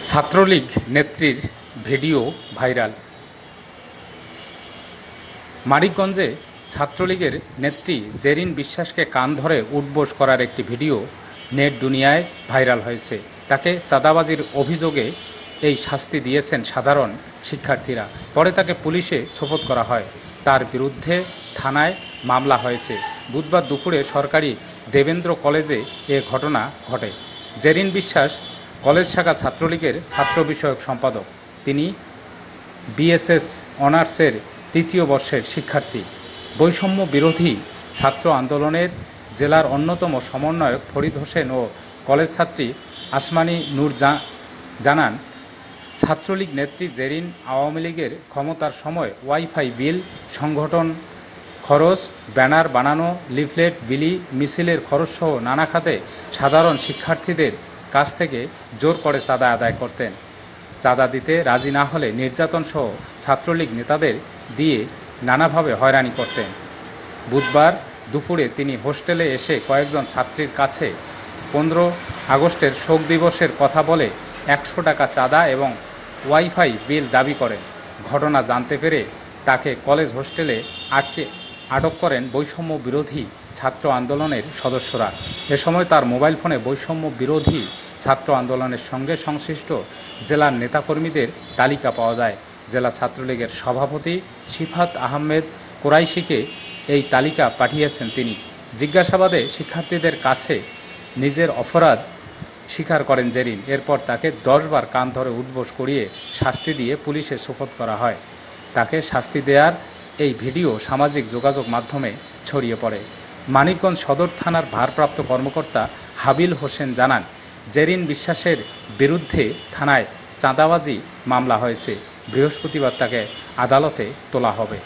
ছাত্রলীগ নেত্রীর video viral. মানিকগঞ্জে ছাত্রলীগের নেত্রী জেরিন বিশ্বাসকে কান ধরে উঠবোস করার একটি ভিডিও নেট দুনিয়ায় ভাইরাল হয়েছে। তাকে চাঁদাবাজির অভিযোগে এই শাস্তি দিয়েছেন সাধারণ শিক্ষার্থীরা। পরে তাকে পুলিশে সোপর্দ করা হয়। তার বিরুদ্ধে থানায় মামলা হয়েছে। বুধবার দুপুরে সরকারি দেবেন্দ্র কলেজে এ ঘটনা ঘটে। জেরিন বিশ্বাস কলেজ শাখা ছাত্রলীগের ছাত্র বিষয়ক সম্পাদক। তিনি বিএসএস অনার্সের তৃতীয় বর্ষের শিক্ষার্থী। বৈষম্য বিরোধী ছাত্র আন্দোলনের জেলার অন্যতম সমন্বয়ক ফরিদ হোসেন ও কলেজ ছাত্রী আসমানী নূর জানান, ছাত্রলীগ নেত্রী জেরিন আওয়ামী লীগের ক্ষমতার সময় ওয়াইফাই বিল, সংগঠন খরচ, ব্যানার বানানো, লিফলেট বিলি, মিছিলের খরচসহ নানা খাতে সাধারণ শিক্ষার্থীদের কাছ থেকে জোর করে চাঁদা আদায় করতেন। চাঁদা দিতে রাজি না হলে নির্যাতনসহ ছাত্রলীগ নেতাদের দিয়ে নানাভাবে হয়রানি করতেন। বুধবার দুপুরে তিনি হোস্টেলে এসে কয়েকজন ছাত্রীর কাছে 15 আগস্টের শোক দিবসের কথা বলে 100 টাকা চাঁদা এবং ওয়াইফাই বিল দাবি করেন। ঘটনা জানতে পেরে তাকে কলেজ হোস্টেলে আটক করেন বৈষম্য বিরোধী ছাত্র আন্দোলনের সদস্যরা। এ সময় তার মোবাইল ফোনে বৈষম্য বিরোধী ছাত্র আন্দোলনের সঙ্গে সংশ্লিষ্ট জেলার নেতাকর্মীদের তালিকা পাওয়া যায়। জেলা ছাত্রলীগের সভাপতি সিফাত আহমেদ কোরাইশিকে এই তালিকা পাঠিয়েছেন তিনি। জিজ্ঞাসাবাদে শিক্ষার্থীদের কাছে নিজের অপরাধ স্বীকার করেন জেরিন। এরপর তাকে 10 বার কান ধরে উঠবোস করিয়ে শাস্তি দিয়ে পুলিশে সোপর্দ করা হয়। তাকে শাস্তি দেওয়ার এই ভিডিও সামাজিক যোগাযোগ মাধ্যমে ছড়িয়ে পড়ে। মানিকগঞ্জ সদর থানার ভারপ্রাপ্ত কর্মকর্তা হাবিল হোসেন জানান, জেরিন বিশ্বাসের বিরুদ্ধে থানায় চাঁদাবাজি মামলা হয়েছে। বৃহস্পতিবার তাকে আদালতে তোলা হবে।